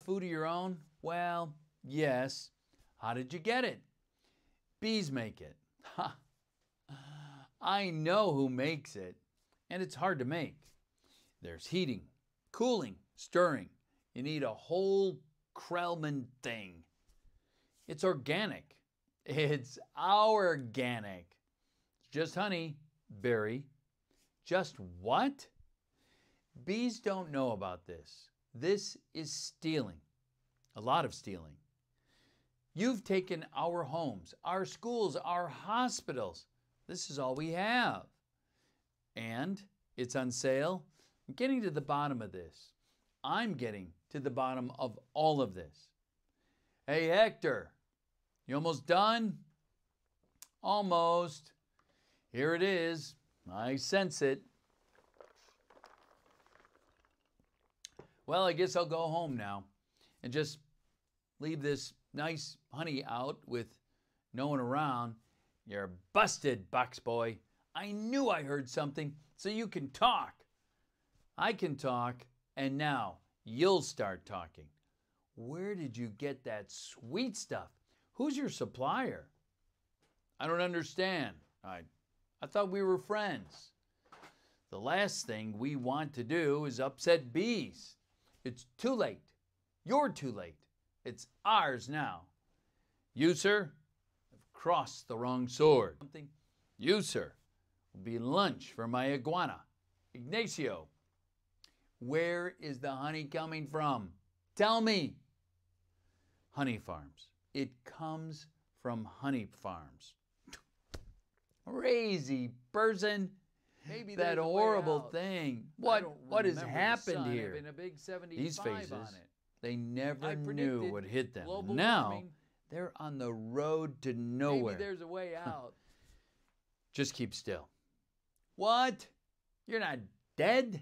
food of your own? Well, yes. How did you get it? Bees make it. Ha! I know who makes it, and it's hard to make. There's heating, cooling, stirring. You need a whole Krellman thing. It's organic. It's organic. It's just honey, berry. Just what? Bees don't know about this. This is stealing. A lot of stealing. You've taken our homes, our schools, our hospitals. This is all we have. And it's on sale. I'm getting to the bottom of this. I'm getting to the bottom of all of this. Hey, Hector, you almost done? Almost. Here it is. I sense it. Well, I guess I'll go home now and just leave this nice honey out with no one around. You're busted, box boy. I knew I heard something, so you can talk. I can talk, and now you'll start talking. Where did you get that sweet stuff? Who's your supplier? I don't understand. I thought we were friends. The last thing we want to do is upset bees. It's too late. You're too late. It's ours now. You, sir, have crossed the wrong sword. You, sir, will be lunch for my iguana. Ignacio, where is the honey coming from? Tell me. Honey farms. It comes from honey farms. Crazy person. Maybe that horrible thing. What has happened here? These faces, they never knew what hit them. Now, they're on the road to nowhere. Maybe there's a way out. Just keep still. What? You're not dead?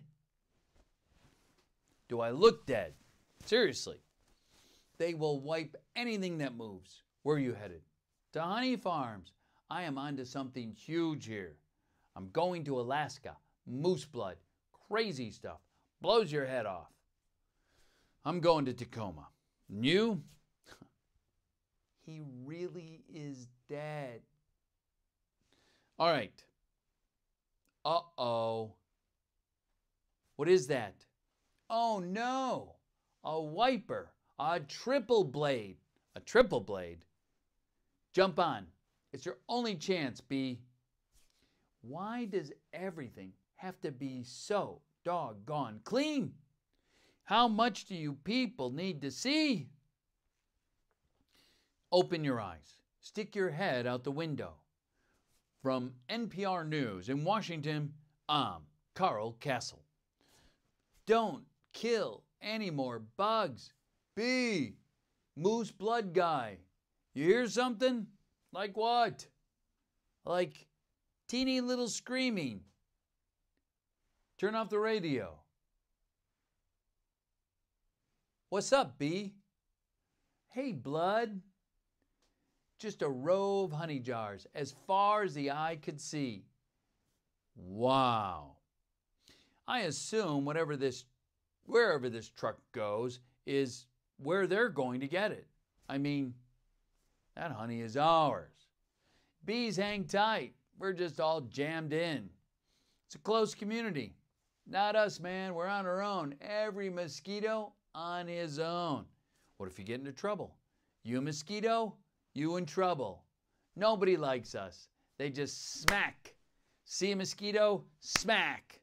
Do I look dead? Seriously. They will wipe anything that moves. Where are you headed? To honey farms. I am onto something huge here. I'm going to Alaska. Moose blood. Crazy stuff. Blows your head off. I'm going to Tacoma. And you? He really is dead. All right. Uh-oh. What is that? Oh, no. A wiper. A triple blade. A triple blade. Jump on. It's your only chance, Bee. Why does everything have to be so doggone clean? How much do you people need to see? Open your eyes. Stick your head out the window. From NPR News in Washington, I'm Carl Castle. Don't kill any more bugs. Bee, moose blood guy. You hear something? Like what? Like teeny little screaming. Turn off the radio. What's up, Bee? Hey, blood. Just a row of honey jars as far as the eye could see. Wow. I assume wherever this truck goes is where they're going to get it. I mean, that honey is ours. Bees, hang tight. We're just all jammed in. It's a close community. Not us, man. We're on our own. Every mosquito on his own. What if you get into trouble? You a mosquito? You in trouble. Nobody likes us. They just smack. See a mosquito? Smack.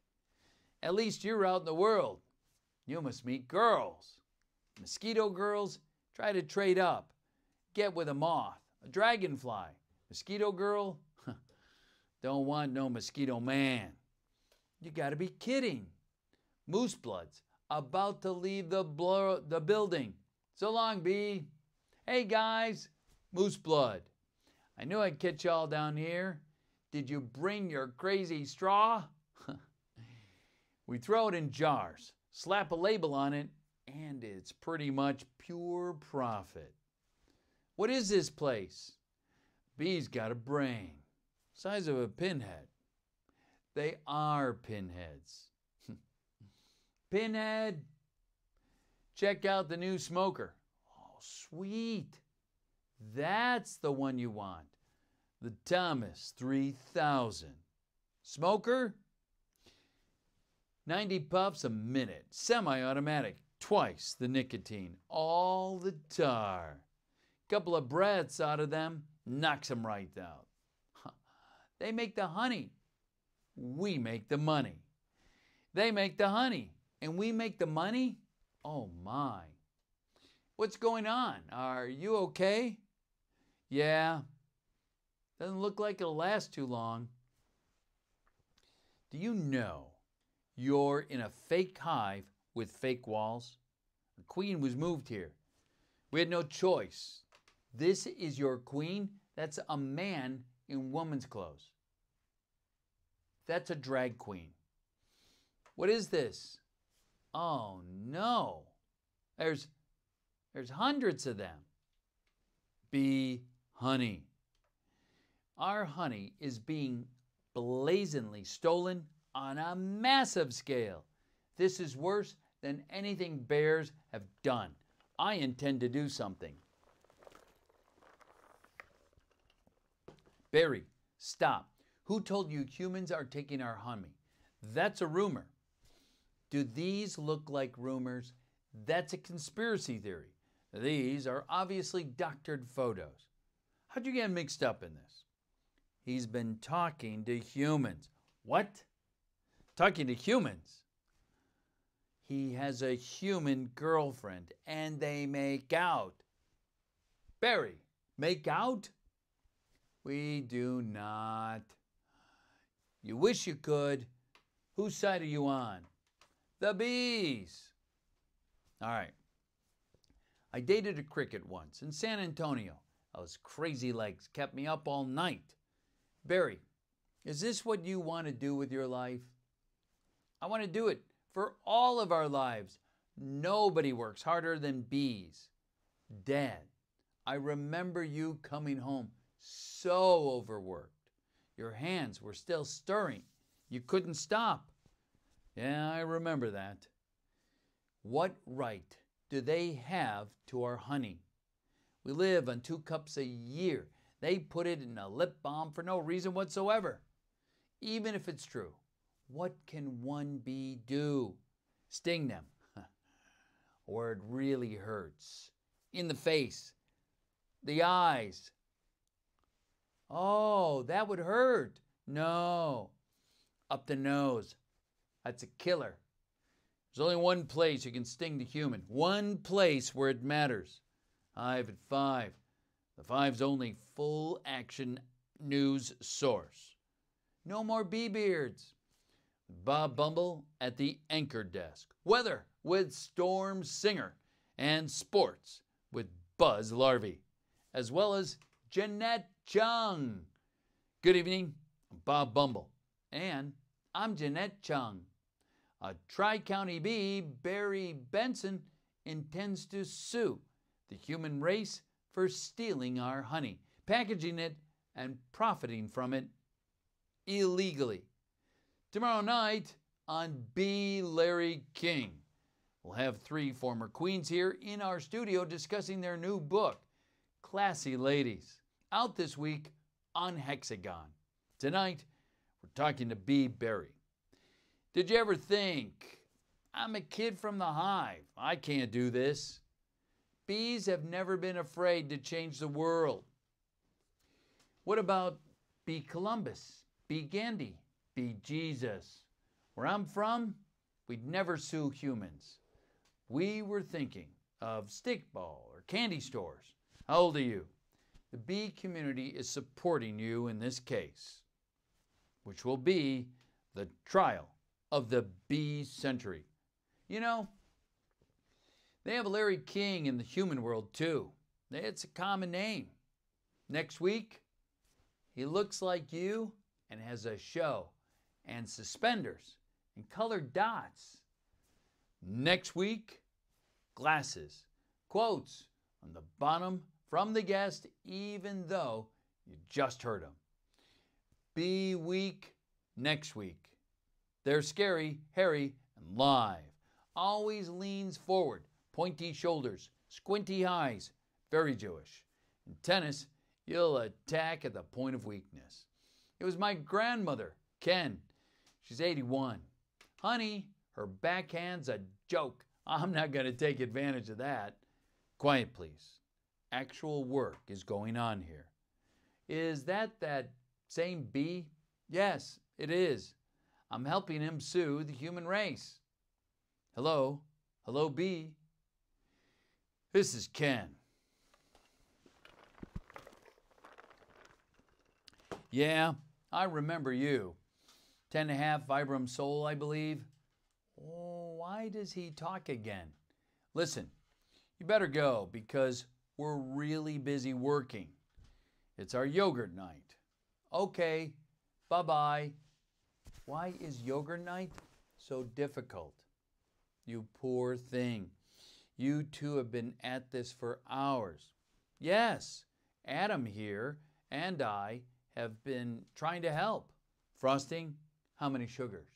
At least you're out in the world. You must meet girls. Mosquito girls, try to trade up. Get with a moth, a dragonfly. Mosquito girl, don't want no mosquito man. You gotta be kidding. Moose bloods, about to leave the building. So long, Bee. Hey guys, moose blood. I knew I'd catch y'all down here. Did you bring your crazy straw? We throw it in jars, slap a label on it, and it's pretty much pure profit. What is this place? Bee's got a brain, size of a pinhead. They are pinheads. Pinhead, Check out the new smoker. Oh, sweet. That's the one you want. The Thomas 3000. Smoker? 90 puffs a minute. Semi-automatic. Twice the nicotine. All the tar. Couple of breaths out of them. Knocks them right out. They make the honey. We make the money. They make the honey. And we make the money? Oh my. What's going on? Are you okay? Yeah. Doesn't look like it'll last too long. Do you know you're in a fake hive with fake walls? The queen was moved here. We had no choice. This is your queen. That's a man in woman's clothes. That's a drag queen. What is this? Oh no. There's hundreds of them. Bee honey. Our honey is being blazingly stolen on a massive scale. This is worse than anything bears have done. I intend to do something. Barry, stop. Who told you humans are taking our honey? That's a rumor. Do these look like rumors? That's a conspiracy theory. These are obviously doctored photos. How'd you get mixed up in this? He's been talking to humans. What? Talking to humans? He has a human girlfriend and they make out. Barry, make out? We do not. You wish you could. Whose side are you on? The bees. All right. I dated a cricket once in San Antonio. Those crazy legs kept me up all night. Barry, is this what you want to do with your life? I want to do it for all of our lives. Nobody works harder than bees. Dad, I remember you coming home so overworked. Your hands were still stirring. You couldn't stop. Yeah, I remember that. What right do they have to our honey? We live on 2 cups a year. They put it in a lip balm for no reason whatsoever. Even if it's true, what can one bee do? Sting them. Or it really hurts. In the face. The eyes. Oh, that would hurt. No. Up the nose. That's a killer. There's only one place you can sting the human. One place where it matters. Hive at 5. The 5's only full action news source. No more bee beards. Bob Bumble at the anchor desk. Weather with Storm Singer. And sports with Buzz Larvey. As well as Jeanette Chung. Good evening, I'm Bob Bumble. And I'm Jeanette Chung. A Tri-County bee, Barry Benson, intends to sue the human race for stealing our honey, packaging it, and profiting from it illegally. Tomorrow night on Bee Larry King, we'll have 3 former queens here in our studio discussing their new book, Classy Ladies, out this week on Hexagon. Tonight, we're talking to Bee Barry. Did you ever think, I'm a kid from the hive, I can't do this? Bees have never been afraid to change the world. What about Bee Columbus, Bee Gandhi, Bee Jesus? Where I'm from, we'd never sue humans. We were thinking of stickball or candy stores. How old are you? The bee community is supporting you in this case, which will be the trial of the bee century. You know, they have Larry King in the human world too. It's a common name. Next week, he looks like you and has a show and suspenders and colored dots. Next week, glasses, quotes on the bottom from the guest, even though you just heard them. Bee Week next week. They're scary, hairy, and live. Always leans forward, pointy shoulders, squinty eyes, very Jewish. In tennis, you'll attack at the point of weakness. It was my grandmother, Ken. She's 81. Honey, her backhand's a joke. I'm not going to take advantage of that. Quiet, please. Actual work is going on here. Is that same bee? Yes, it is. I'm helping him soothe the human race. Hello? Hello, bee? This is Ken. Yeah, I remember you. 10.5 Vibram Soul, I believe. Oh, why does he talk again? Listen, you better go because we're really busy working. It's our yogurt night. Okay, bye-bye. Why is yogurt night so difficult? You poor thing. You two have been at this for hours. Yes, Adam here and I have been trying to help. Frosting, how many sugars?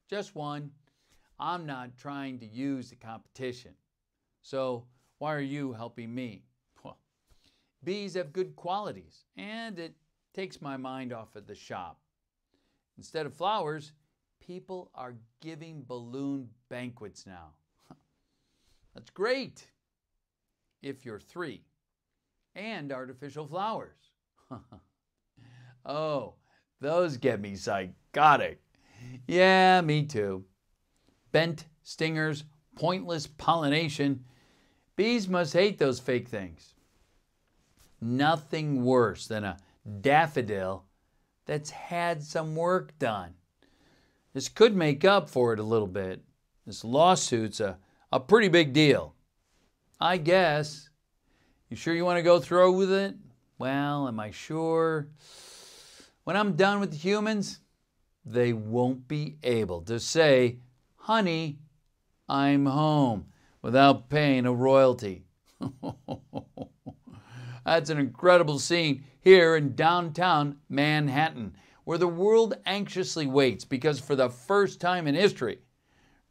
Just one. I'm not trying to use the competition. So why are you helping me? Well, bees have good qualities, and it takes my mind off of the shop. Instead of flowers, people are giving balloon banquets now. That's great if you're 3. And artificial flowers. Oh, those get me psychotic. Yeah, me too. Bent stingers, pointless pollination. Bees must hate those fake things. Nothing worse than a daffodil that's had some work done. This could make up for it a little bit. This lawsuit's a pretty big deal. I guess. You sure you want to go through with it? Well, am I sure? When I'm done with the humans, they won't be able to say, honey, I'm home, without paying a royalty. That's an incredible scene here in downtown Manhattan, where the world anxiously waits because for the first time in history,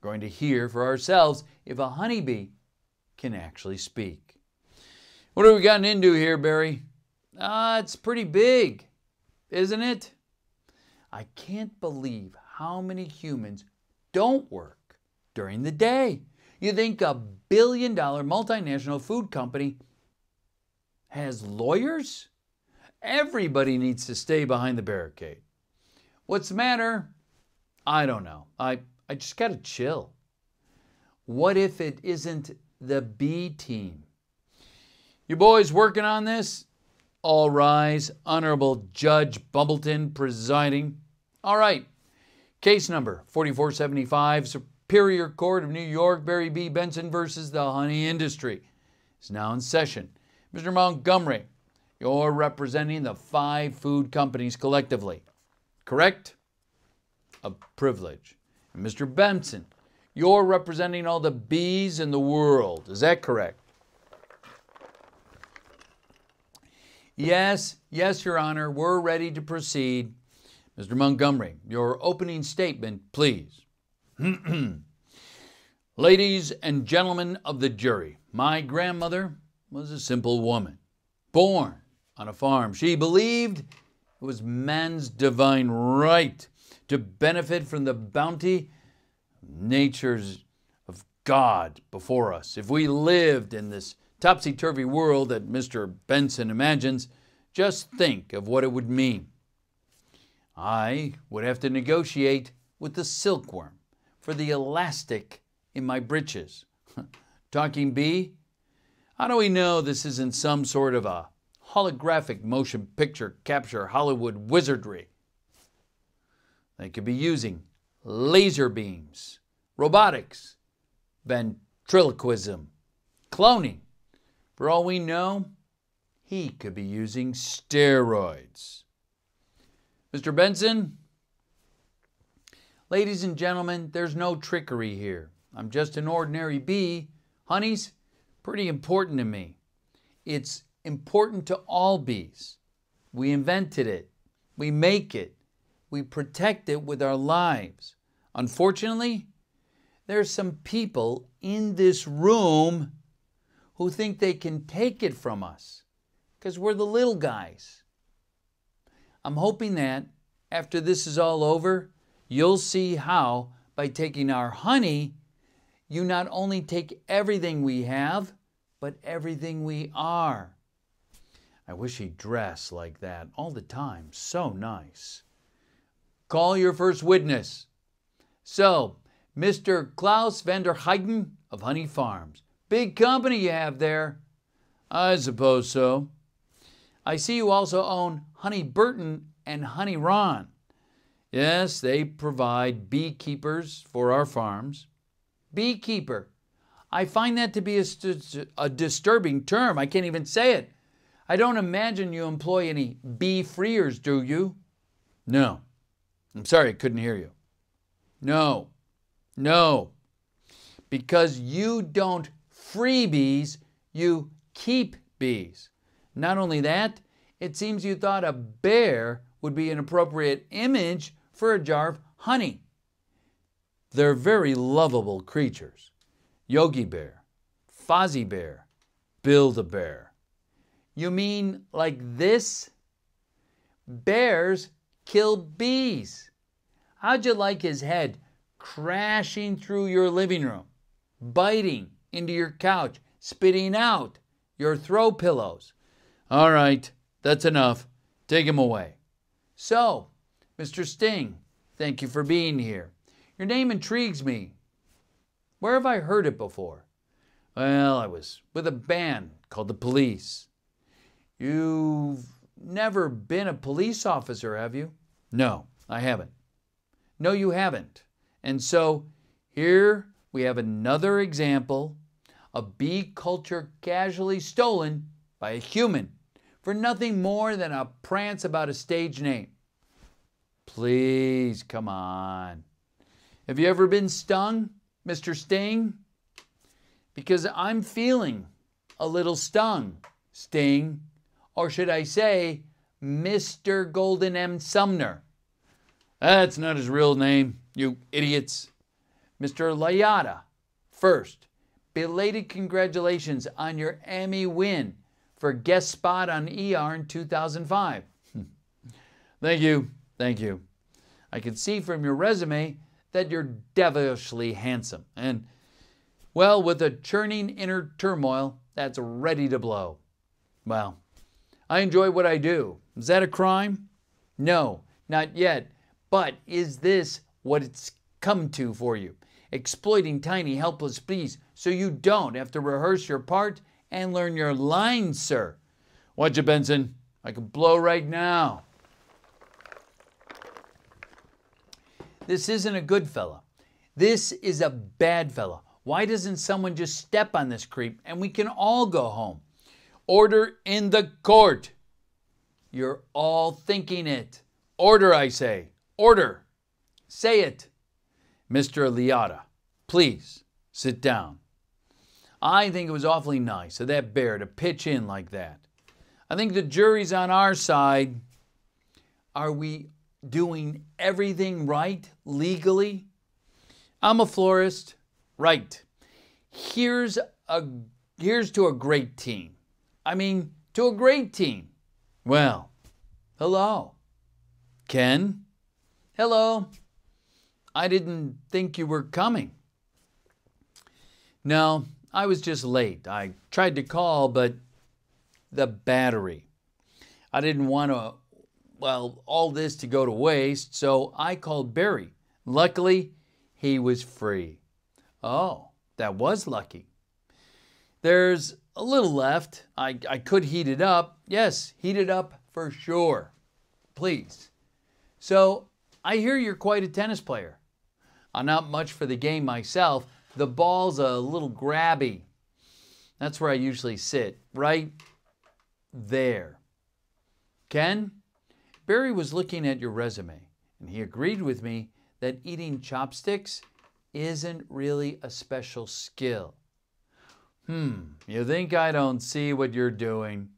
we're going to hear for ourselves if a honeybee can actually speak. What have we gotten into here, Barry? It's pretty big, isn't it? I can't believe how many humans don't work during the day. You think a billion-dollar multinational food company has lawyers? Everybody needs to stay behind the barricade. What's the matter? I don't know. I just gotta chill. What if it isn't the B team? You boys working on this? All rise. Honorable Judge Bumbleton presiding. All right. Case number 4475, Superior Court of New York, Barry B. Benson versus the honey industry is now in session. Mr. Montgomery, you're representing the 5 food companies collectively, correct? A privilege. And Mr. Benson, you're representing all the bees in the world, is that correct? Yes, Your Honor, we're ready to proceed. Mr. Montgomery, your opening statement, please. Ladies and gentlemen of the jury, my grandmother was a simple woman, born on a farm. She believed it was man's divine right to benefit from the bounty of nature's of God before us. If we lived in this topsy-turvy world that Mr. Benson imagines, just think of what it would mean. I would have to negotiate with the silkworm for the elastic in my breeches. Talking bee, how do we know this isn't some sort of a holographic motion picture capture Hollywood wizardry? They could be using laser beams, robotics, ventriloquism, cloning. For all we know, he could be using steroids. Mr. Benson, ladies and gentlemen, there's no trickery here. I'm just an ordinary bee. Honey's pretty important to me. It's important to all bees. We invented it. We make it. We protect it with our lives. Unfortunately, There's some people in this room who think they can take it from us because we're the little guys. I'm hoping that after this is all over, you'll see how by taking our honey, you not only take everything we have, but everything we are. I wish he'd dress like that all the time. So nice. Call your first witness. So, Mr. Klaus van der Heijden of Honey Farms. Big company you have there. I suppose so. I see you also own Honey Burton and Honey Ron. Yes, they provide beekeepers for our farms. Beekeeper. I find that to be a disturbing term. I can't even say it. I don't imagine you employ any bee-freers, do you? No. I'm sorry, I couldn't hear you. No. No. Because you don't free bees, you keep bees. Not only that, it seems you thought a bear would be an appropriate image for a jar of honey. They're very lovable creatures. Yogi Bear, Fozzie Bear, Build-A-Bear. You mean like this? Bears kill bees. How'd you like his head crashing through your living room, biting into your couch, spitting out your throw pillows? All right, that's enough. Take him away. So, Mr. Sting, thank you for being here. Your name intrigues me. Where have I heard it before? Well, I was with a band called the Police. You've never been a police officer, have you? No, I haven't. No, you haven't. And so here we have another example of bee culture casually stolen by a human for nothing more than a prance about a stage name. Please, come on. Have you ever been stung, Mr. Sting? Because I'm feeling a little stung, Sting. Or should I say, Mr. Golden M. Sumner. That's not his real name, you idiots. Mr. Layata, first, belated congratulations on your Emmy win for guest spot on ER in 2005. Thank you, thank you. I can see from your resume that you're devilishly handsome. And, well, with a churning inner turmoil that's ready to blow. Well, I enjoy what I do. Is that a crime? No, not yet. But is this what it's come to for you? Exploiting tiny, helpless bees so you don't have to rehearse your part and learn your lines, sir. Watcha, Benson? I can blow right now. This isn't a good fella. This is a bad fella. Why doesn't someone just step on this creep and we can all go home? Order in the court. You're all thinking it. Order, I say. Order. Say it. Mr. Liotta, please sit down. I think it was awfully nice of that bear to pitch in like that. I think the jury's on our side. Are we doing everything right legally? I'm a florist. Right. Here's to a great team. I mean, to a great team. Well, hello. Ken? Hello. I didn't think you were coming. No, I was just late. I tried to call, but the battery. I didn't want all this to go to waste, so I called Barry. Luckily, he was free. Oh, that was lucky. There's a little left. I could heat it up. Yes, heat it up for sure. Please. So, I hear you're quite a tennis player. I'm not much for the game myself. The ball's a little grabby. That's where I usually sit, right there. Ken, Barry was looking at your resume, and he agreed with me that eating chopsticks isn't really a special skill. You think I don't see what you're doing?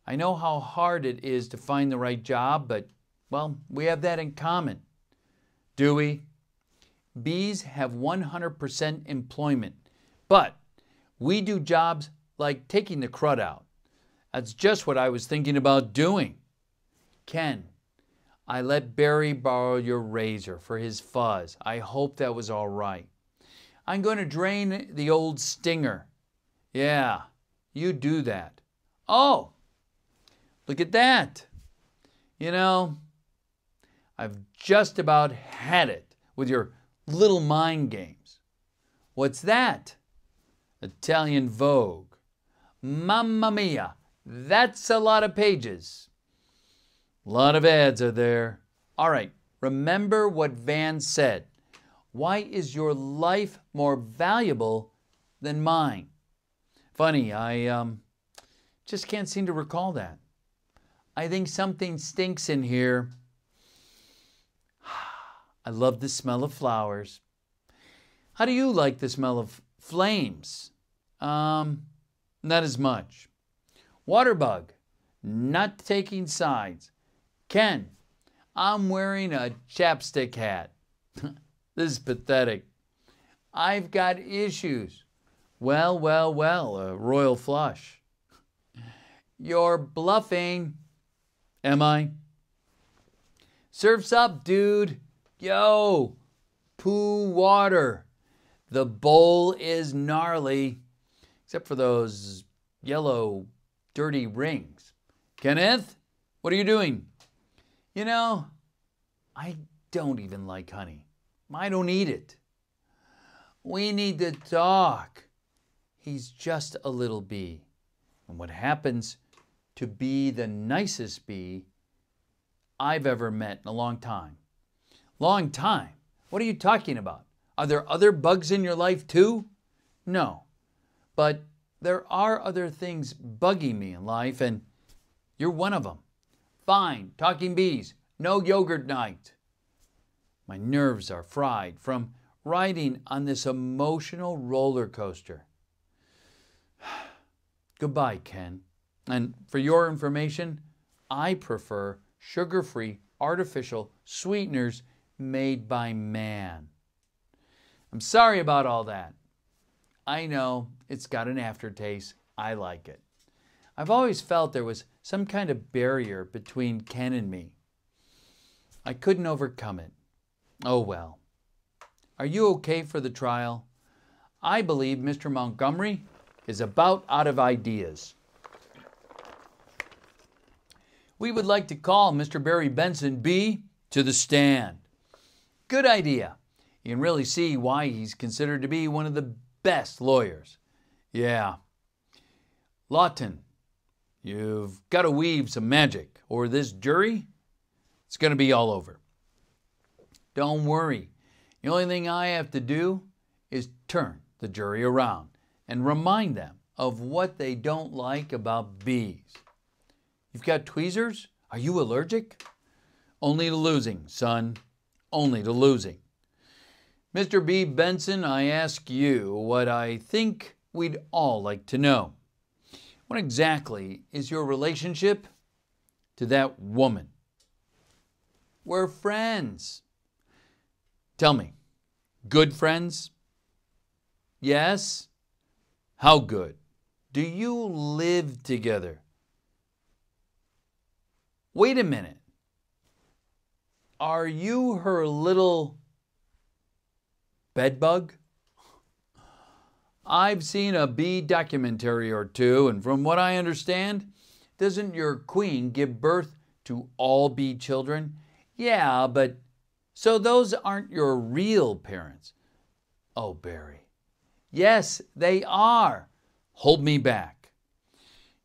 I know how hard it is to find the right job, but, well, we have that in common. Do we? bees have 100% employment, but we do jobs like taking the crud out. That's just what I was thinking about doing. Ken, I let Barry borrow your razor for his fuzz. I hope that was all right. I'm going to drain the old stinger. Yeah, you do that. Oh, look at that. You know, I've just about had it with your little mind games. What's that? Italian Vogue. Mamma mia, that's a lot of pages. A lot of ads are there. All right, remember what Van said. Why is your life more valuable than mine? Funny, I just can't seem to recall that. I think something stinks in here. I love the smell of flowers. How do you like the smell of flames? Not as much. Waterbug, not taking sides. Ken, I'm wearing a chapstick hat. This is pathetic. I've got issues. Well, a royal flush. You're bluffing. Am I? Surf's up, dude. Yo, poo water. The bowl is gnarly, except for those yellow, dirty rings. Kenneth, what are you doing? You know, I don't even like honey. I don't eat it. We need to talk. He's just a little bee. And what happens to be the nicest bee I've ever met in a long time. Long time? What are you talking about? Are there other bugs in your life too? No. But there are other things bugging me in life, and you're one of them. Fine, talking bees. No yogurt night. My nerves are fried from riding on this emotional roller coaster. Goodbye, Ken. And for your information, I prefer sugar-free artificial sweeteners made by man. I'm sorry about all that. I know it's got an aftertaste. I like it. I've always felt there was some kind of barrier between Ken and me. I couldn't overcome it. Oh well. Are you okay for the trial? I believe Mr. Montgomery is about out of ideas. We would like to call Mr. Barry Benson B to the stand. Good idea. You can really see why he's considered to be one of the best lawyers. Yeah. Lawton, you've got to weave some magic, or this jury, it's going to be all over. Don't worry. The only thing I have to do is turn the jury around and remind them of what they don't like about bees. You've got tweezers? Are you allergic? Only to losing, son. Only to losing. Mr. B. Benson, I ask you what I think we'd all like to know. What exactly is your relationship to that woman? We're friends. Tell me, good friends? Yes? How good? Do you live together? Wait a minute. Are you her little bedbug? I've seen a bee documentary or two, and from what I understand, doesn't your queen give birth to all bee children? Yeah, but so those aren't your real parents. Oh, Barry. Yes, they are. Hold me back.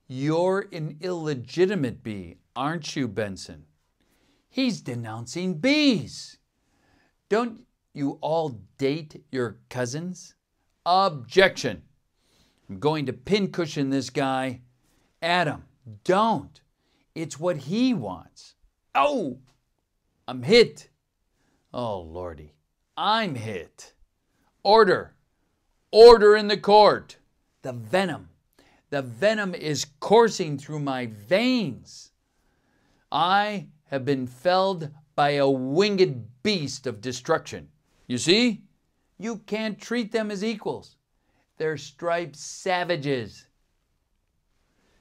You're an illegitimate bee, aren't you, Benson? He's denouncing bees. Don't you all date your cousins? Objection. I'm going to pincushion this guy. Adam, don't. It's what he wants. Oh, I'm hit. Oh, Lordy, I'm hit. Order. Order in the court. The venom is coursing through my veins. I have been felled by a winged beast of destruction. You see? You can't treat them as equals. They're striped savages.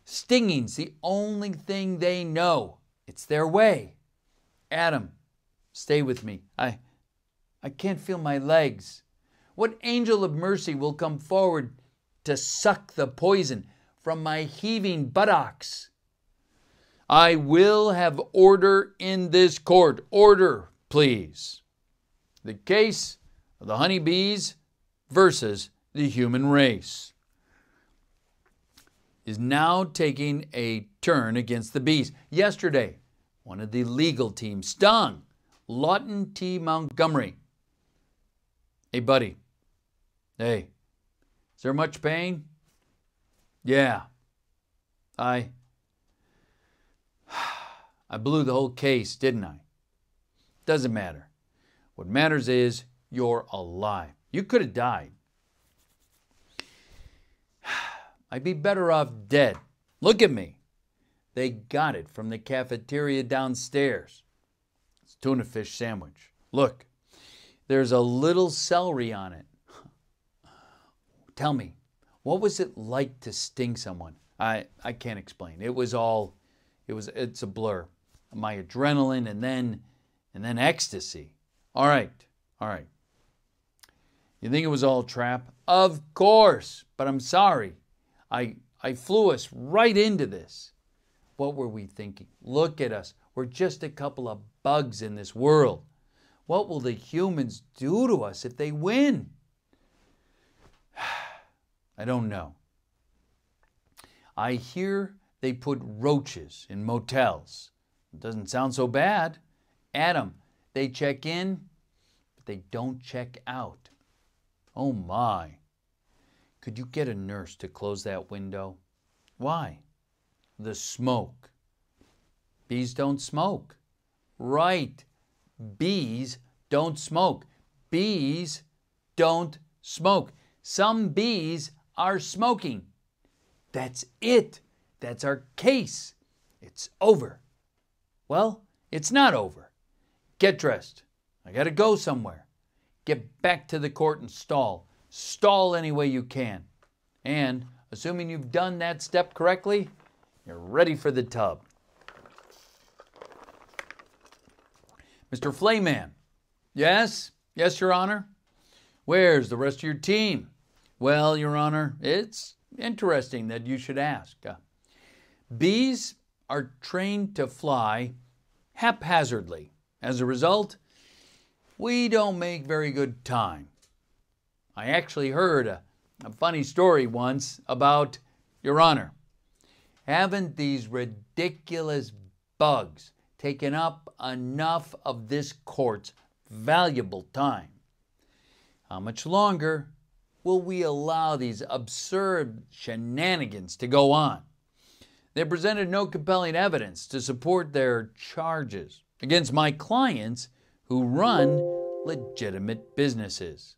Stinging's the only thing they know. It's their way. Adam, stay with me. I can't feel my legs. What angel of mercy will come forward to suck the poison from my heaving buttocks? I will have order in this court. Order, please. The case of the honeybees versus the human race is now taking a turn against the bees. Yesterday, one of the legal team stung Lawton T. Montgomery. Hey, buddy. Hey, is there much pain? Yeah. I blew the whole case, didn't I? Doesn't matter. What matters is you're alive. You could have died. I'd be better off dead. Look at me. They got it from the cafeteria downstairs. It's a tuna fish sandwich. Look, there's a little celery on it. Tell me, what was it like to sting someone? I can't explain. It's a blur. My adrenaline and then ecstasy. All right. You think it was all a trap? Of course, but I'm sorry. I flew us right into this. What were we thinking? Look at us. We're just a couple of bugs in this world. What will the humans do to us if they win? I don't know. I hear they put roaches in motels. It doesn't sound so bad. Adam, they check in, but they don't check out. Oh my. Could you get a nurse to close that window? Why? The smoke. Bees don't smoke. Right. Bees don't smoke. Bees don't smoke. Some bees are smoking. That's it. That's our case. It's over. Well, it's not over. Get dressed. I got to go somewhere. Get back to the court and stall. Stall any way you can. And assuming you've done that step correctly, you're ready for the tub. Mr. Flayman. Yes? Yes, Your Honor. Where's the rest of your team? Well, Your Honor, it's interesting that you should ask. Bees are trained to fly haphazardly. As a result, we don't make very good time. I actually heard a funny story once about, Your Honor, haven't these ridiculous bugs taken up enough of this court's valuable time? How much longer will we allow these absurd shenanigans to go on? They presented no compelling evidence to support their charges against my clients who run legitimate businesses.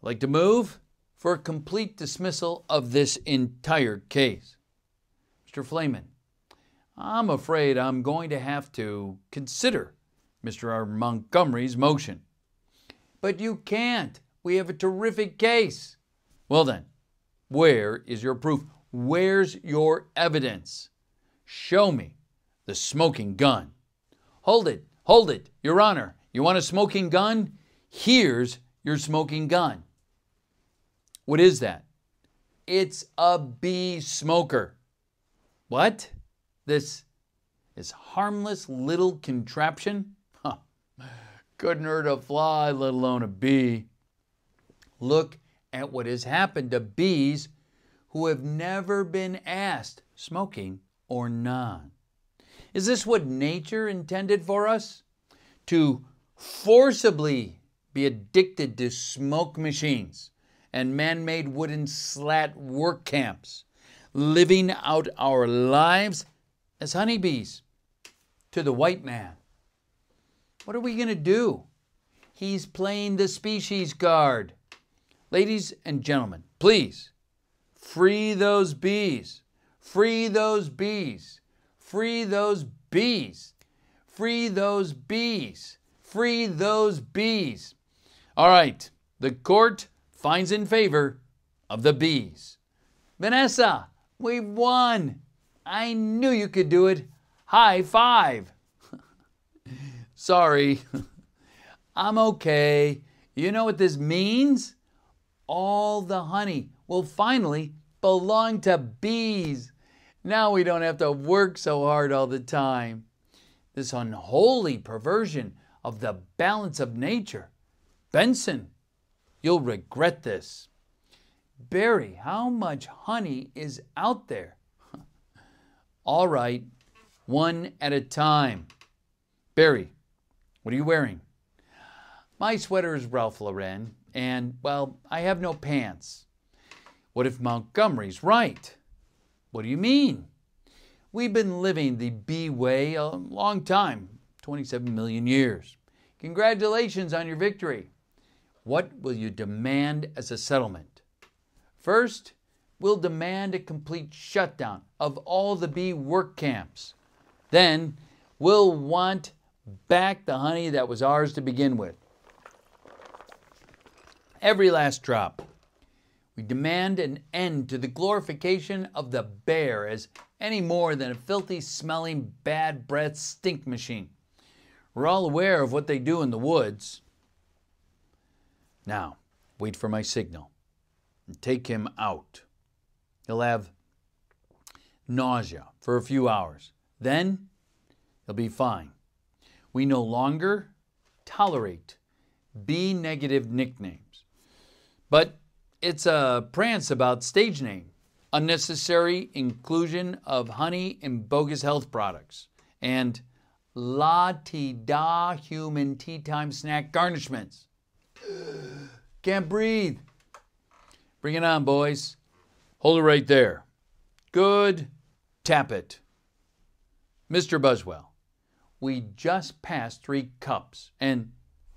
I'd like to move for a complete dismissal of this entire case. Mr. Flayman, I'm afraid I'm going to have to consider Mr. R. Montgomery's motion. But you can't. We have a terrific case. Well then, where is your proof? Where's your evidence? Show me the smoking gun. Hold it, Your Honor. You want a smoking gun? Here's your smoking gun. What is that? It's a bee smoker. What? This harmless little contraption? Huh. Couldn't hurt a fly, let alone a bee. Look at what has happened to bees who have never been asked, smoking or not. Is this what nature intended for us? To forcibly be addicted to smoke machines and man-made wooden slat work camps, living out our lives as honeybees to the white man. What are we going to do? He's playing the species card. Ladies and gentlemen, please, free those bees. Free those bees. Free those bees. Free those bees. Free those bees. All right, the court finds in favor of the bees. Vanessa, we've won. I knew you could do it. High five. Sorry. I'm okay. You know what this means? All the honey will finally belong to bees. Now we don't have to work so hard all the time. This unholy perversion of the balance of nature. Benson, you'll regret this. Barry, how much honey is out there? All right, one at a time. Barry, what are you wearing? My sweater is Ralph Lauren, and, well, I have no pants. What if Montgomery's right? What do you mean? We've been living the bee way a long time, 27 million years. Congratulations on your victory. What will you demand as a settlement? First, we'll demand a complete shutdown of all the bee work camps. Then, we'll want back the honey that was ours to begin with. Every last drop. We demand an end to the glorification of the bear as any more than a filthy, smelling, bad breath stink machine. We're all aware of what they do in the woods. Now, wait for my signal and take him out. He'll have nausea for a few hours. Then, he'll be fine. We no longer tolerate bee-negative nicknames. But it's a prance about stage name. Unnecessary inclusion of honey in bogus health products. And la-ti-da human tea time snack garnishments. Can't breathe. Bring it on, boys. Hold it right there. Good. Tap it. Mr. Buswell, we just passed 3 cups, and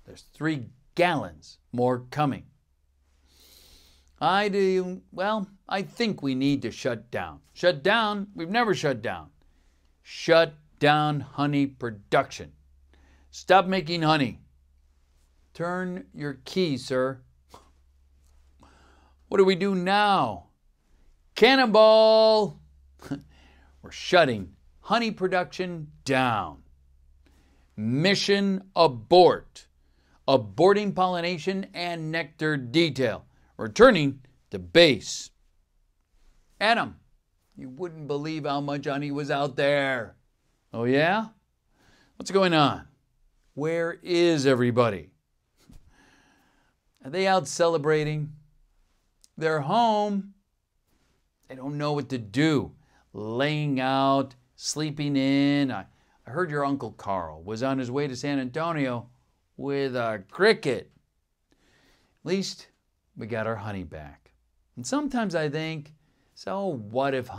there's 3 gallons more coming. I think we need to shut down. Shut down? We've never shut down. Shut down honey production. Stop making honey. Turn your key, sir. What do we do now? Cannonball! We're shutting honey production down. Mission abort. Aborting pollination and nectar detail. Returning to base. Adam, you wouldn't believe how much honey was out there. Oh yeah? What's going on? Where is everybody? Are they out celebrating? They're home. They don't know what to do. Laying out, sleeping in. I heard your Uncle Carl was on his way to San Antonio with a cricket. At least we got our honey back. And sometimes I think, so what if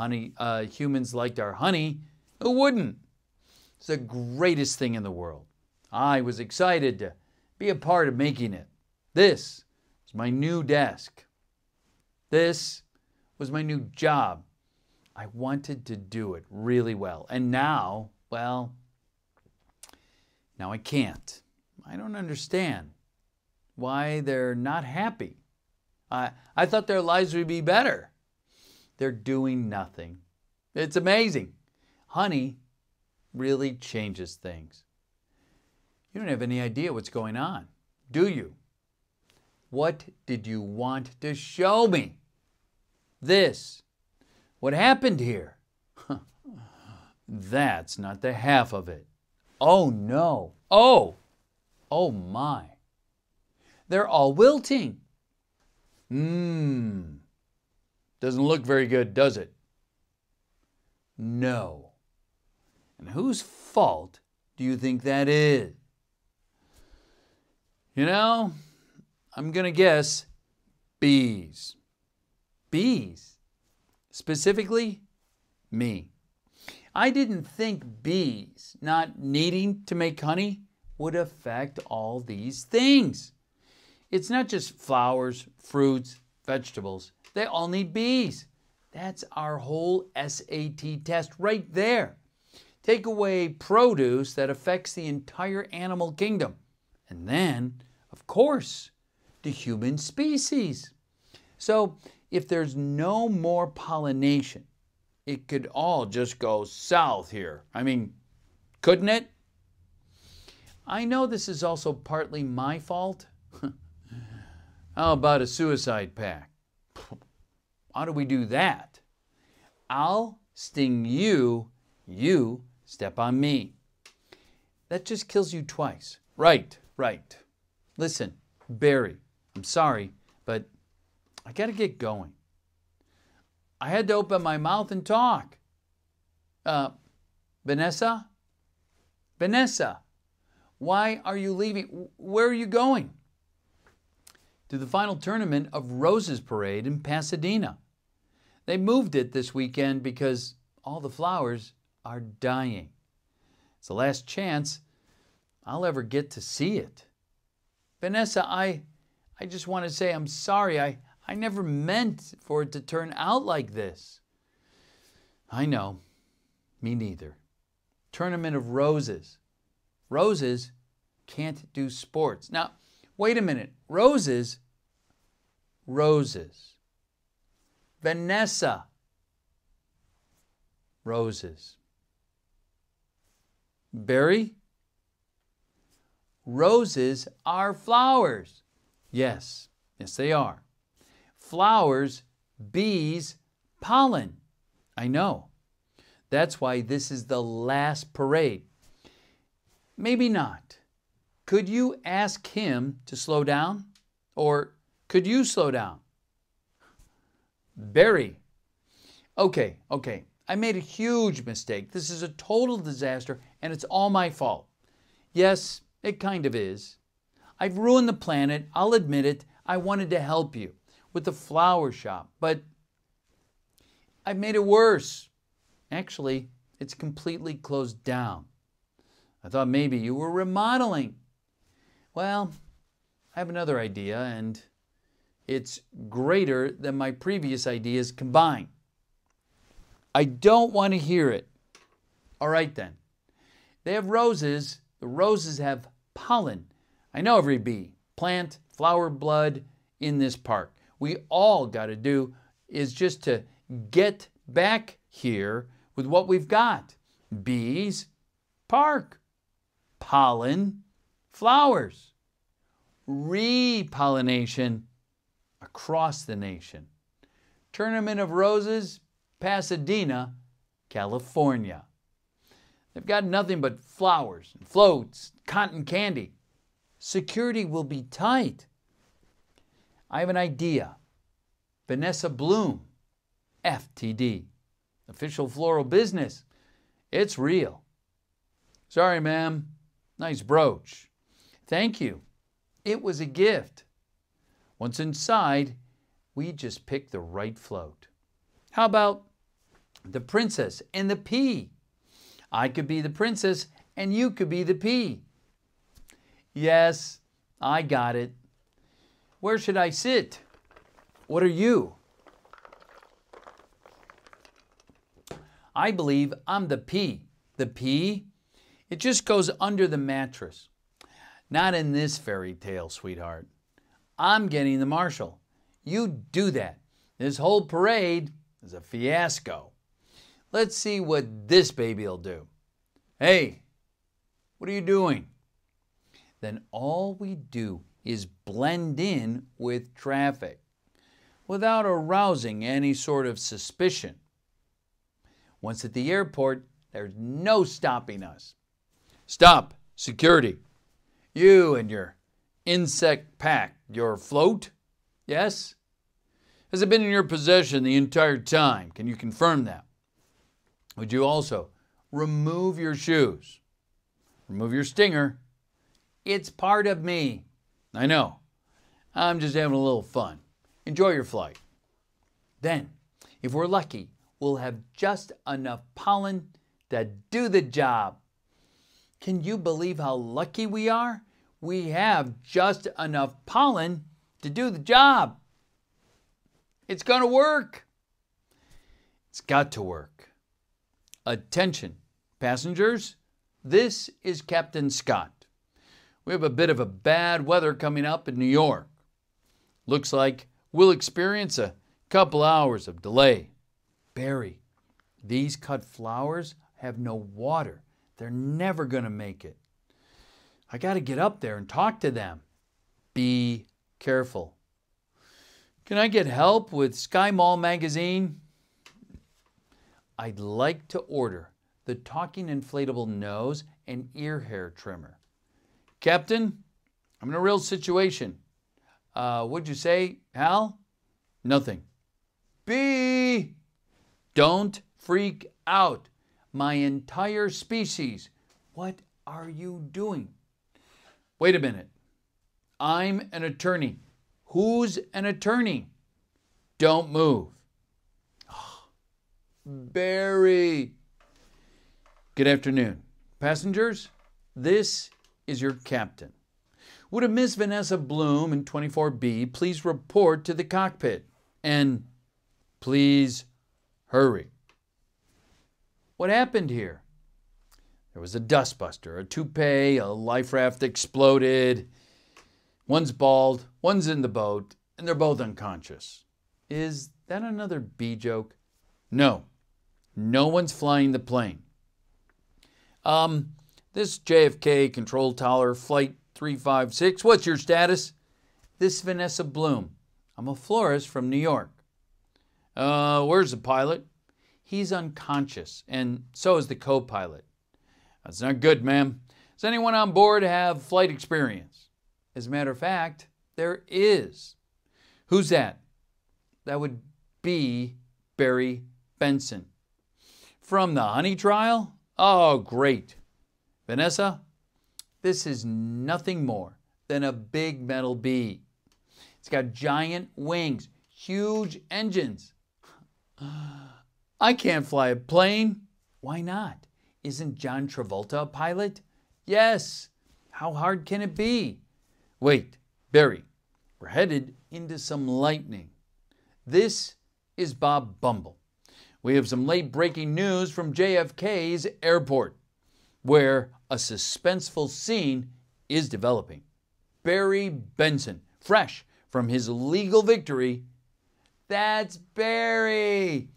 humans liked our honey? Who wouldn't? It's the greatest thing in the world. I was excited to be a part of making it. This was my new desk. This was my new job. I wanted to do it really well. And now, well, now I can't. I don't understand why they're not happy. I thought their lives would be better. They're doing nothing. It's amazing. Honey really changes things. You don't have any idea what's going on, do you? What did you want to show me? This. What happened here? That's not the half of it. Oh no. Oh my. They're all wilting. Doesn't look very good, does it? No. And whose fault do you think that is? You know, I'm going to guess bees. Bees? Specifically, me. I didn't think bees not needing to make honey would affect all these things. It's not just flowers, fruits, vegetables. They all need bees. That's our whole SAT test right there. Take away produce that affects the entire animal kingdom. And then, of course, the human species. So if there's no more pollination, it could all just go south here. I mean, couldn't it? I know this is also partly my fault. How about a suicide pact? How do we do that? I'll sting you, you step on me. That just kills you twice. Right. Listen, Barry, I'm sorry, but I got to get going. I had to open my mouth and talk. Vanessa? Vanessa, why are you leaving? Where are you going? To the final tournament of Roses Parade in Pasadena. They moved it this weekend because all the flowers are dying. It's the last chance I'll ever get to see it. Vanessa, I just want to say I'm sorry. I never meant for it to turn out like this. I know. Me neither. Tournament of Roses. Roses can't do sports. Now, wait a minute. Roses. Vanessa. Roses. Barry? Roses are flowers. Yes, they are. Flowers, bees, pollen. I know. That's why this is the last parade. Maybe not. Could you ask him to slow down? Or could you slow down? Barry. Okay. I made a huge mistake. This is a total disaster, and it's all my fault. Yes, it kind of is. I've ruined the planet. I'll admit it. I wanted to help you with the flower shop, but I've made it worse. Actually, it's completely closed down. I thought maybe you were remodeling. Well, I have another idea, and it's greater than my previous ideas combined. I don't want to hear it. All right then. They have roses. The roses have pollen. I know every bee, plant, flower, blood in this park. We all got to do is just to get back here with what we've got. Bees, park, pollen, flowers, repollination across the nation. Tournament of Roses, Pasadena, California. They've got nothing but flowers and floats, cotton candy. Security will be tight. I have an idea. Vanessa Bloom, FTD, official floral business. It's real. Sorry, ma'am. Nice brooch. Thank you. It was a gift. Once inside, we just picked the right float. How about the princess and the pea? I could be the princess and you could be the pea. Yes, I got it. Where should I sit? What are you? I believe I'm the pea. The pea? It just goes under the mattress. Not in this fairy tale, sweetheart. I'm getting the marshal. You do that. This whole parade is a fiasco. Let's see what this baby'll do. Hey, what are you doing? Then all we do is blend in with traffic without arousing any sort of suspicion. Once at the airport, there's no stopping us. Stop, security. You and your insect pack, your float? Yes? Has it been in your possession the entire time? Can you confirm that? Would you also remove your shoes? Remove your stinger. It's part of me. I know. I'm just having a little fun. Enjoy your flight. Then, if we're lucky, we'll have just enough pollen to do the job. Can you believe how lucky we are? We have just enough pollen to do the job. It's going to work. It's got to work. Attention, passengers. This is Captain Scott. We have a bit of a bad weather coming up in New York. Looks like we'll experience a couple hours of delay. Barry, these cut flowers have no water. They're never going to make it. I got to get up there and talk to them. Be careful. Can I get help with Sky Mall magazine? I'd like to order the talking inflatable nose and ear hair trimmer. Captain, I'm in a real situation. What'd you say, Hal? Nothing. B, don't freak out. My entire species. What are you doing? Wait a minute. I'm an attorney. Who's an attorney? Don't move. Barry. Good afternoon. Passengers, this is your captain. Would a Miss Vanessa Bloom in 24B please report to the cockpit? And please hurry. What happened here? There was a dustbuster, a toupee, a life raft exploded. One's bald, one's in the boat, and they're both unconscious. Is that another B joke? No. No one's flying the plane. This JFK Control Tower, Flight 356, what's your status? This is Vanessa Bloom. I'm a florist from New York. Where's the pilot? He's unconscious, and so is the co-pilot. That's not good, ma'am. Does anyone on board have flight experience? As a matter of fact, there is. Who's that? That would be Barry Benson. From the honey trial? Oh, great. Vanessa, this is nothing more than a big metal bee. It's got giant wings, huge engines. I can't fly a plane. Why not? Isn't John Travolta a pilot? Yes. How hard can it be? Wait, Barry, we're headed into some lightning. This is Bob Bumble. We have some late breaking news from JFK's airport, where a suspenseful scene is developing. Barry Benson, fresh from his legal victory, that's Barry,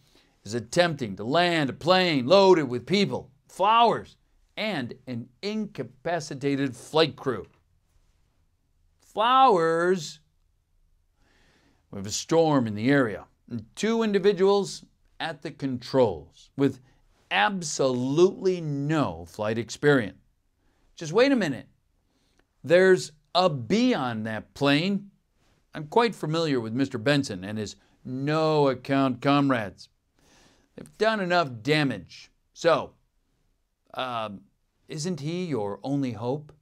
is attempting to land a plane loaded with people, flowers, and an incapacitated flight crew. Flowers? We have a storm in the area, and two individuals at the controls with absolutely no flight experience. Just wait a minute. There's a bee on that plane. I'm quite familiar with Mr. Benson and his no-account comrades. They've done enough damage. So, isn't he your only hope?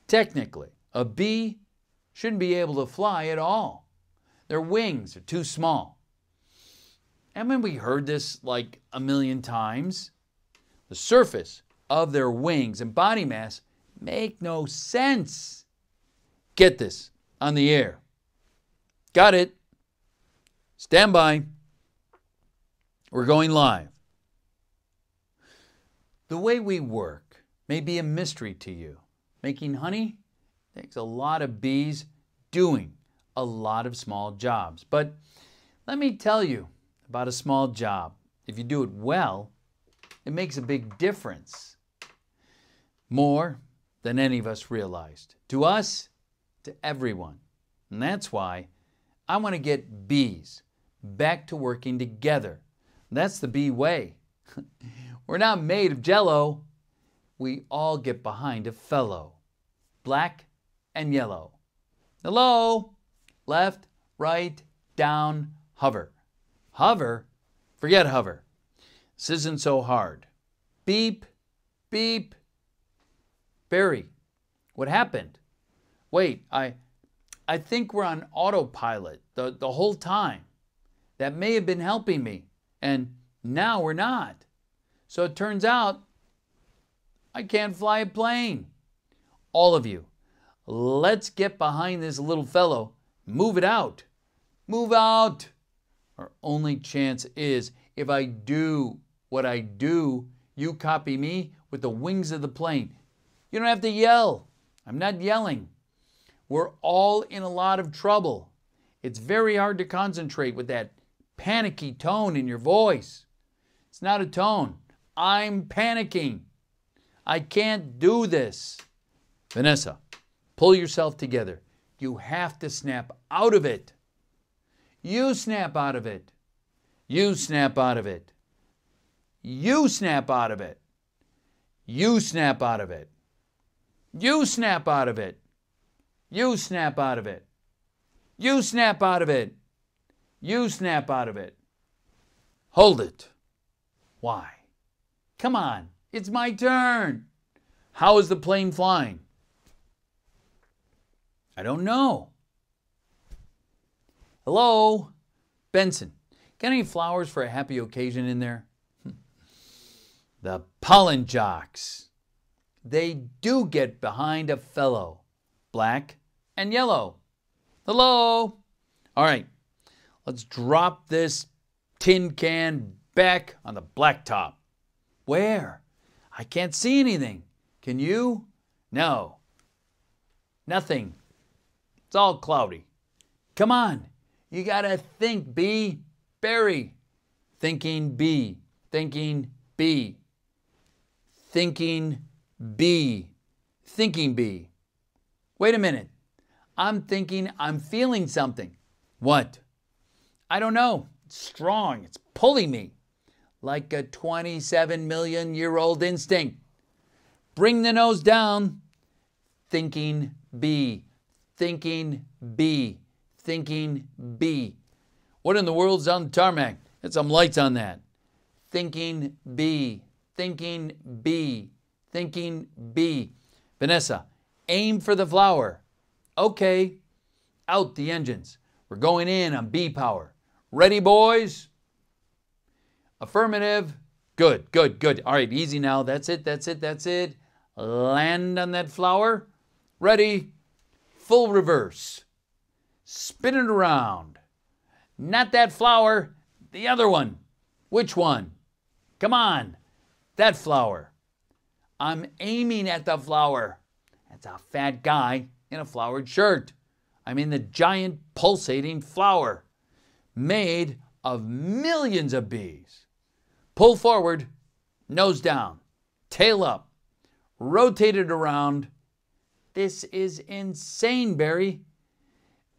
Technically, a bee shouldn't be able to fly at all. Their wings are too small. Haven't we heard this like a million times? The surface of their wings and body mass make no sense. Get this on the air. Got it. Stand by. We're going live. The way we work may be a mystery to you. Making honey takes a lot of bees doing a lot of small jobs. But let me tell you about a small job. If you do it well, it makes a big difference. More than any of us realized. To us, to everyone. And that's why I want to get bees back to working together. That's the bee way. We're not made of jello. We all get behind a fellow. Black and yellow. Hello. Left, right, down, hover. Hover? Forget hover. This isn't so hard. Beep, beep. Barry, what happened? Wait, I think we're on autopilot the whole time. That may have been helping me, and now we're not. So it turns out I can't fly a plane. All of you, let's get behind this little fellow. Move it out. Move out. Our only chance is if I do what I do, you copy me with the wings of the plane. You don't have to yell. I'm not yelling. We're all in a lot of trouble. It's very hard to concentrate with that panicky tone in your voice. It's not a tone. I'm panicking. I can't do this. Vanessa, pull yourself together. You have to snap out of it. You snap out of it. You snap out of it. You snap out of it. You snap out of it. You snap out of it. You snap out of it. You snap out of it. You snap out of it. Hold it. Why? Come on, it's my turn. How is the plane flying? I don't know. Hello? Benson, got any flowers for a happy occasion in there? The pollen jocks. They do get behind a fellow. Black and yellow. Hello? All right, let's drop this tin can back on the blacktop. Where? I can't see anything. Can you? No. Nothing. It's all cloudy. Come on. You gotta think, B. Barry. Thinking B. Thinking B. Thinking B. Thinking B. Wait a minute. I'm thinking I'm feeling something. What? I don't know. It's strong. It's pulling me like a 27-million-year-old instinct. Bring the nose down. Thinking B. Thinking B. Thinking B. What in the world's on the tarmac? There's some lights on that. Thinking B. Thinking B. Thinking B. Vanessa, aim for the flower. Okay. Out the engines. We're going in on B power. Ready, boys? Affirmative. Good, good, good. All right, easy now. That's it, that's it, that's it. Land on that flower. Ready. Full reverse. Spin it around. Not that flower, the other one. Which one? Come on. That flower. I'm aiming at the flower. That's a fat guy in a flowered shirt. I mean the giant pulsating flower made of millions of bees. Pull forward, nose down, tail up, rotate it around. This is insane, Barry.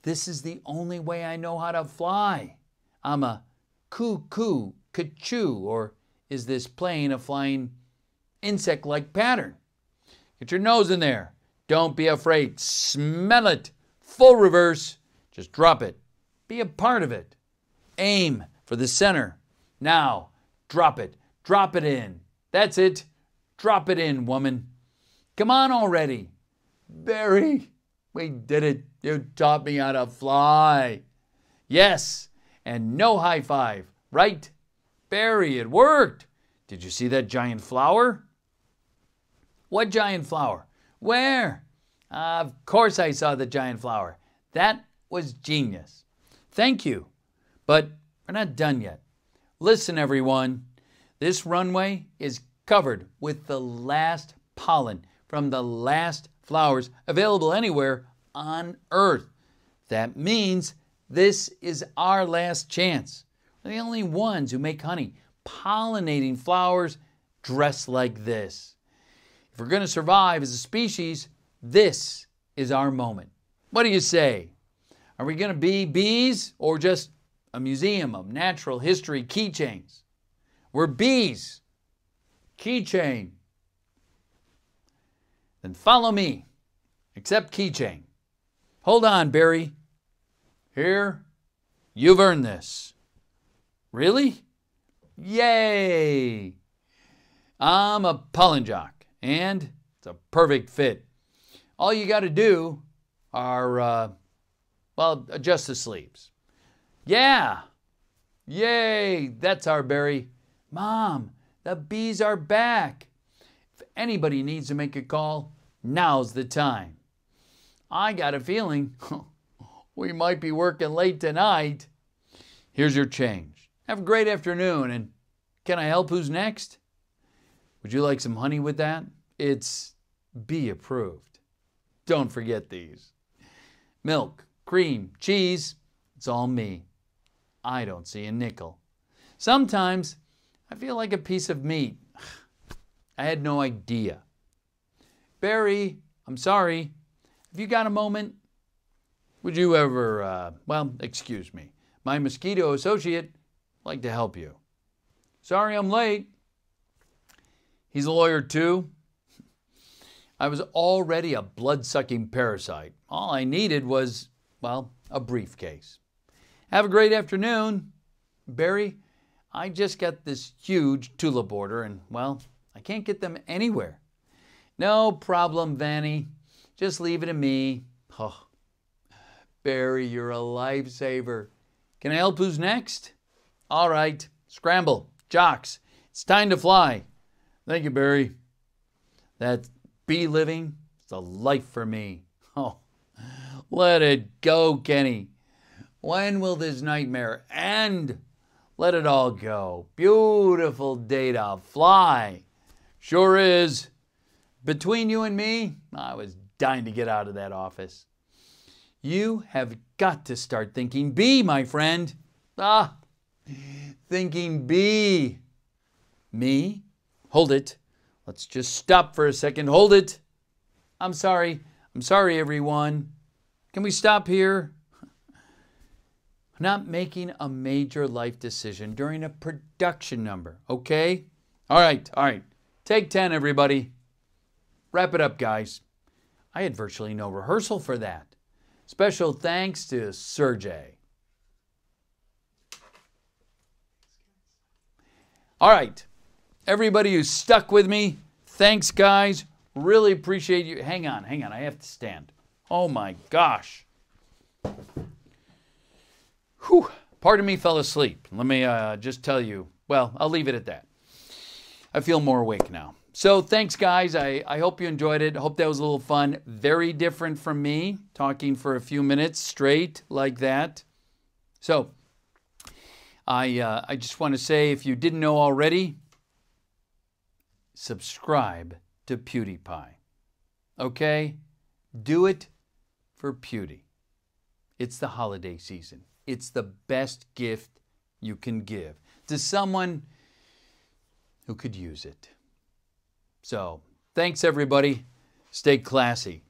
This is the only way I know how to fly. I'm a cuckoo, ka-choo, or is this plane a flying insect-like pattern? Get your nose in there. Don't be afraid. Smell it. Full reverse. Just drop it. Be a part of it. Aim for the center. Now, drop it. Drop it in. That's it. Drop it in, woman. Come on already. Barry, we did it. You taught me how to fly. Yes, and no high five, right? Barry, it worked. Did you see that giant flower? What giant flower? Where? Of course I saw the giant flower. That was genius. Thank you. But we're not done yet. Listen, everyone. This runway is covered with the last pollen from the last flowers available anywhere on Earth. That means this is our last chance. We're the only ones who make honey, pollinating flowers dressed like this. If we're going to survive as a species, this is our moment. What do you say? Are we going to be bees or just a museum of natural history keychains? We're bees. Keychain. Then follow me. Accept keychain. Hold on, Barry. Here, you've earned this. Really? Yay! I'm a pollen jock, and it's a perfect fit. All you got to do are, adjust the sleeves. Yeah! Yay! That's our Barry. Mom, the bees are back. If anybody needs to make a call, now's the time. I got a feeling we might be working late tonight. Here's your change. Have a great afternoon, and can I help? Who's next? Would you like some honey with that? It's bee approved. Don't forget these. Milk, cream, cheese, It's all me. I don't see a nickel. Sometimes I feel like a piece of meat. I had no idea. Barry, I'm sorry. Have you got a moment? Would you ever, excuse me. My mosquito associate would like to help you. Sorry I'm late. He's a lawyer too. I was already a blood-sucking parasite. All I needed was, a briefcase. Have a great afternoon. Barry, I just got this huge tulip order and, I can't get them anywhere. No problem, Vanny. Just leave it to me. Oh, Barry, you're a lifesaver. Can I help? Who's next? All right. Scramble. Jocks. It's time to fly. Thank you, Barry. That bee living is a life for me. Oh, let it go, Kenny. When will this nightmare end? Let it all go. Beautiful day to fly. Sure is. Between you and me, I was dying to get out of that office. You have got to start thinking B, my friend. Thinking B. Me? Hold it. Let's just stop for a second. Hold it. I'm sorry. I'm sorry, everyone. Can we stop here? Not making a major life decision during a production number, okay? All right. Take 10, everybody. Wrap it up, guys. I had virtually no rehearsal for that. Special thanks to Sergey. All right. Everybody who's stuck with me, thanks, guys. Really appreciate you. Hang on. I have to stand. Oh, my gosh. Whew. Part of me fell asleep. Let me just tell you. I'll leave it at that. I feel more awake now. So thanks, guys. I hope you enjoyed it. I hope that was a little fun. Very different from me, talking for a few minutes straight like that. So I just want to say, if you didn't know already, subscribe to PewDiePie. Okay? Do it for Pewdie. It's the holiday season. It's the best gift you can give to someone who could use it. So, thanks everybody. Stay classy.